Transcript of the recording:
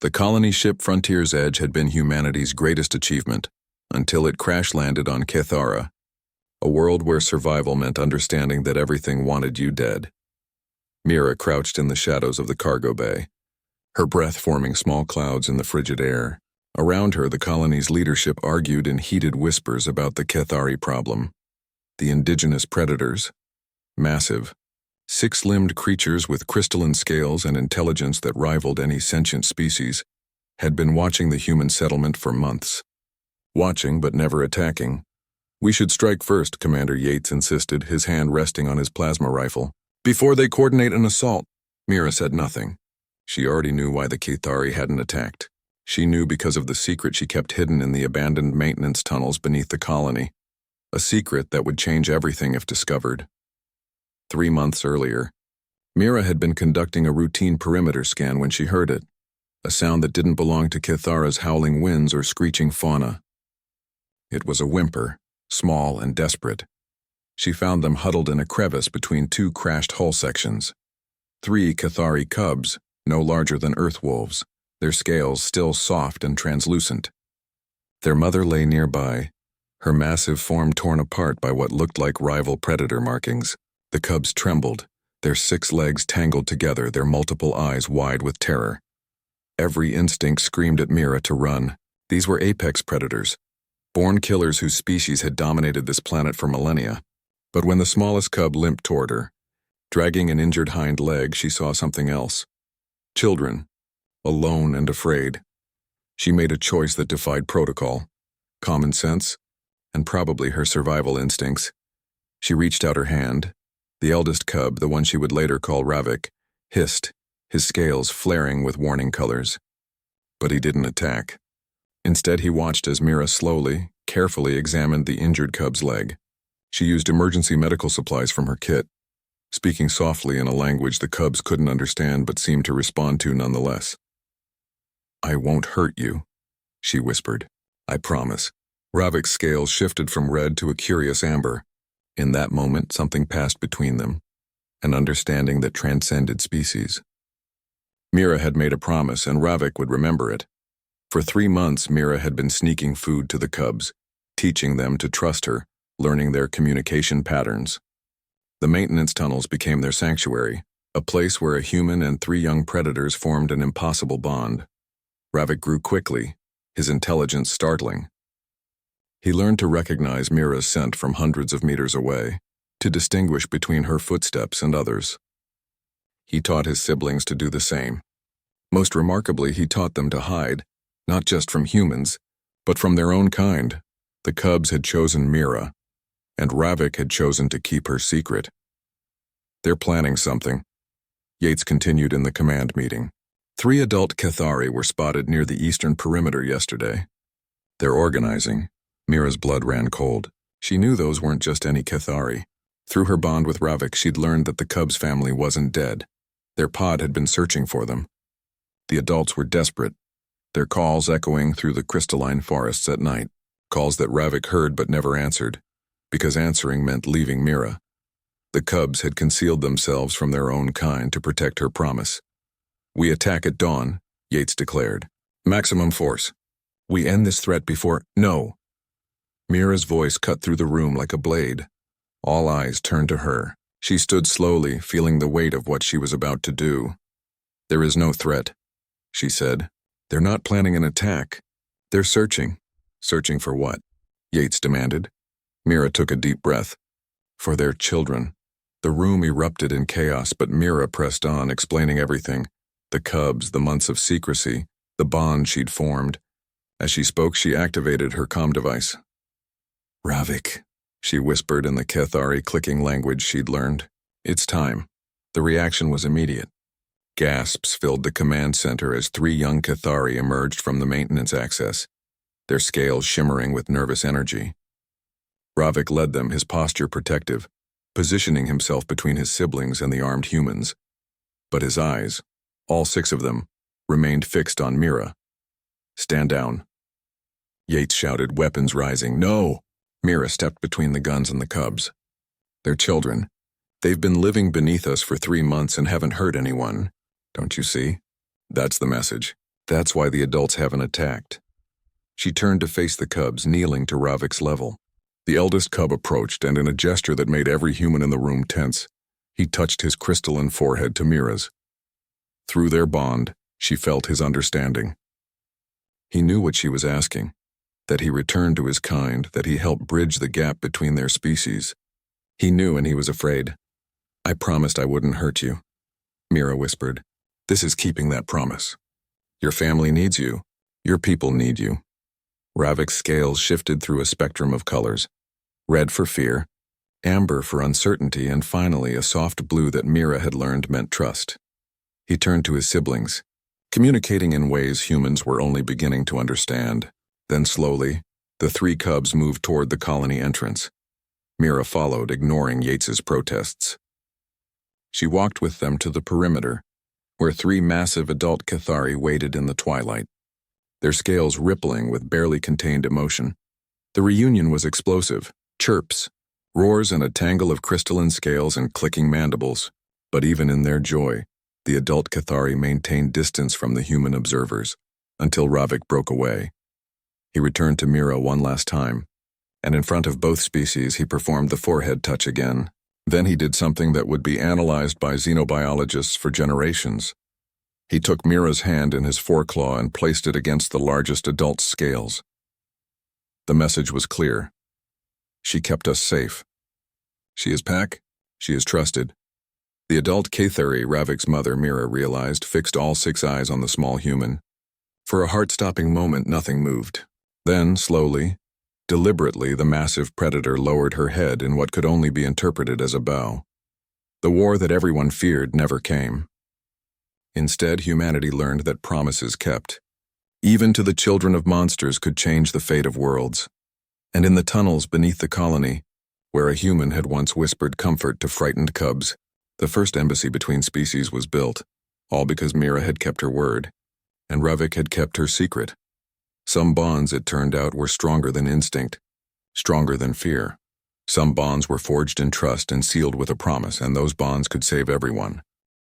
The colony ship Frontier's Edge had been humanity's greatest achievement, until it crash-landed on Kethara, a world where survival meant understanding that everything wanted you dead. Mira crouched in the shadows of the cargo bay, her breath forming small clouds in the frigid air. Around her, the colony's leadership argued in heated whispers about the Kethari problem. The indigenous predators, massive, six-limbed creatures with crystalline scales and intelligence that rivaled any sentient species, had been watching the human settlement for months. Watching but never attacking. "We should strike first," Commander Yates insisted, his hand resting on his plasma rifle. "Before they coordinate an assault." Mira said nothing. She already knew why the Kethari hadn't attacked. She knew because of the secret she kept hidden in the abandoned maintenance tunnels beneath the colony. A secret that would change everything if discovered. 3 months earlier, Mira had been conducting a routine perimeter scan when she heard it, a sound that didn't belong to Kethara's howling winds or screeching fauna. It was a whimper, small and desperate. She found them huddled in a crevice between 2 crashed hull sections. 3 Kethari cubs, no larger than earth wolves, their scales still soft and translucent. Their mother lay nearby, her massive form torn apart by what looked like rival predator markings. The cubs trembled, their 6 legs tangled together, their multiple eyes wide with terror. Every instinct screamed at Mira to run. These were apex predators, born killers whose species had dominated this planet for millennia. But when the smallest cub limped toward her, dragging an injured hind leg, she saw something else. Children, alone and afraid. She made a choice that defied protocol, common sense, and probably her survival instincts. She reached out her hand. The eldest cub, the one she would later call Ravik, hissed, his scales flaring with warning colors. But he didn't attack. Instead, he watched as Mira slowly, carefully examined the injured cub's leg. She used emergency medical supplies from her kit, speaking softly in a language the cubs couldn't understand but seemed to respond to nonetheless. "I won't hurt you," she whispered. "I promise." Ravik's scales shifted from red to a curious amber. In that moment, something passed between them, an understanding that transcended species. Mira had made a promise, and Ravik would remember it. For 3 months, Mira had been sneaking food to the cubs, teaching them to trust her, learning their communication patterns. The maintenance tunnels became their sanctuary, a place where a human and 3 young predators formed an impossible bond. Ravik grew quickly, his intelligence startling. He learned to recognize Mira's scent from hundreds of meters away, to distinguish between her footsteps and others. He taught his siblings to do the same. Most remarkably, he taught them to hide, not just from humans, but from their own kind. The cubs had chosen Mira, and Ravik had chosen to keep her secret. "They're planning something," Yates continued in the command meeting. 3 adult Kethari were spotted near the eastern perimeter yesterday. "They're organizing." Mira's blood ran cold. She knew those weren't just any Kethari. Through her bond with Ravik, she'd learned that the Cubs family wasn't dead. Their pod had been searching for them. The adults were desperate, their calls echoing through the crystalline forests at night, calls that Ravik heard but never answered, because answering meant leaving Mira. The Cubs had concealed themselves from their own kind to protect her promise. "We attack at dawn," Yates declared. "Maximum force. We end this threat before—" "No." Mira's voice cut through the room like a blade. All eyes turned to her. She stood slowly, feeling the weight of what she was about to do. "There is no threat," she said. "They're not planning an attack. They're searching." "Searching for what?" Yates demanded. Mira took a deep breath. "For their children." The room erupted in chaos, but Mira pressed on, explaining everything. The Cubs, the months of secrecy, the bond she'd formed. As she spoke, she activated her comm device. "Ravik," she whispered in the Kethari clicking language she'd learned. "It's time." The reaction was immediate. Gasps filled the command center as 3 young Kethari emerged from the maintenance access, their scales shimmering with nervous energy. Ravik led them, his posture protective, positioning himself between his siblings and the armed humans. But his eyes, all 6 of them, remained fixed on Mira. "Stand down," Yates shouted, weapons rising. "No!" Mira stepped between the guns and the Cubs. "They're children. They've been living beneath us for 3 months and haven't hurt anyone. Don't you see? That's the message. That's why the adults haven't attacked. She turned to face the cubs, kneeling to Ravik's level. The eldest cub approached, and in a gesture that made every human in the room tense, he touched his crystalline forehead to Mira's. Through their bond, she felt his understanding. He knew what she was asking, that he returned to his kind, that he helped bridge the gap between their species. He knew, and he was afraid. "I promised I wouldn't hurt you," Mira whispered. "This is keeping that promise. Your family needs you. Your people need you." Ravik's scales shifted through a spectrum of colors. Red for fear, amber for uncertainty, and finally a soft blue that Mira had learned meant trust. He turned to his siblings, communicating in ways humans were only beginning to understand. Then slowly, the three cubs moved toward the colony entrance. Mira followed, ignoring Yates's protests. She walked with them to the perimeter, where three massive adult Cathari waited in the twilight, their scales rippling with barely contained emotion. The reunion was explosive. Chirps, roars, and a tangle of crystalline scales and clicking mandibles. But even in their joy, the adult Cathari maintained distance from the human observers, until Ravik broke away. He returned to Mira one last time, and in front of both species he performed the forehead touch again. Then he did something that would be analyzed by xenobiologists for generations. He took Mira's hand in his foreclaw and placed it against the largest adult's scales. The message was clear. She kept us safe. She is Pack. She is trusted. The adult Cathari, Ravik's mother, Mira realized, fixed all six eyes on the small human. For a heart-stopping moment, nothing moved. Then, slowly, deliberately, the massive predator lowered her head in what could only be interpreted as a bow. The war that everyone feared never came. Instead, humanity learned that promises kept, even to the children of monsters, could change the fate of worlds. And in the tunnels beneath the colony, where a human had once whispered comfort to frightened cubs, the first embassy between species was built, all because Mira had kept her word, and Ravik had kept her secret. Some bonds, it turned out, were stronger than instinct, stronger than fear. Some bonds were forged in trust and sealed with a promise, and those bonds could save everyone.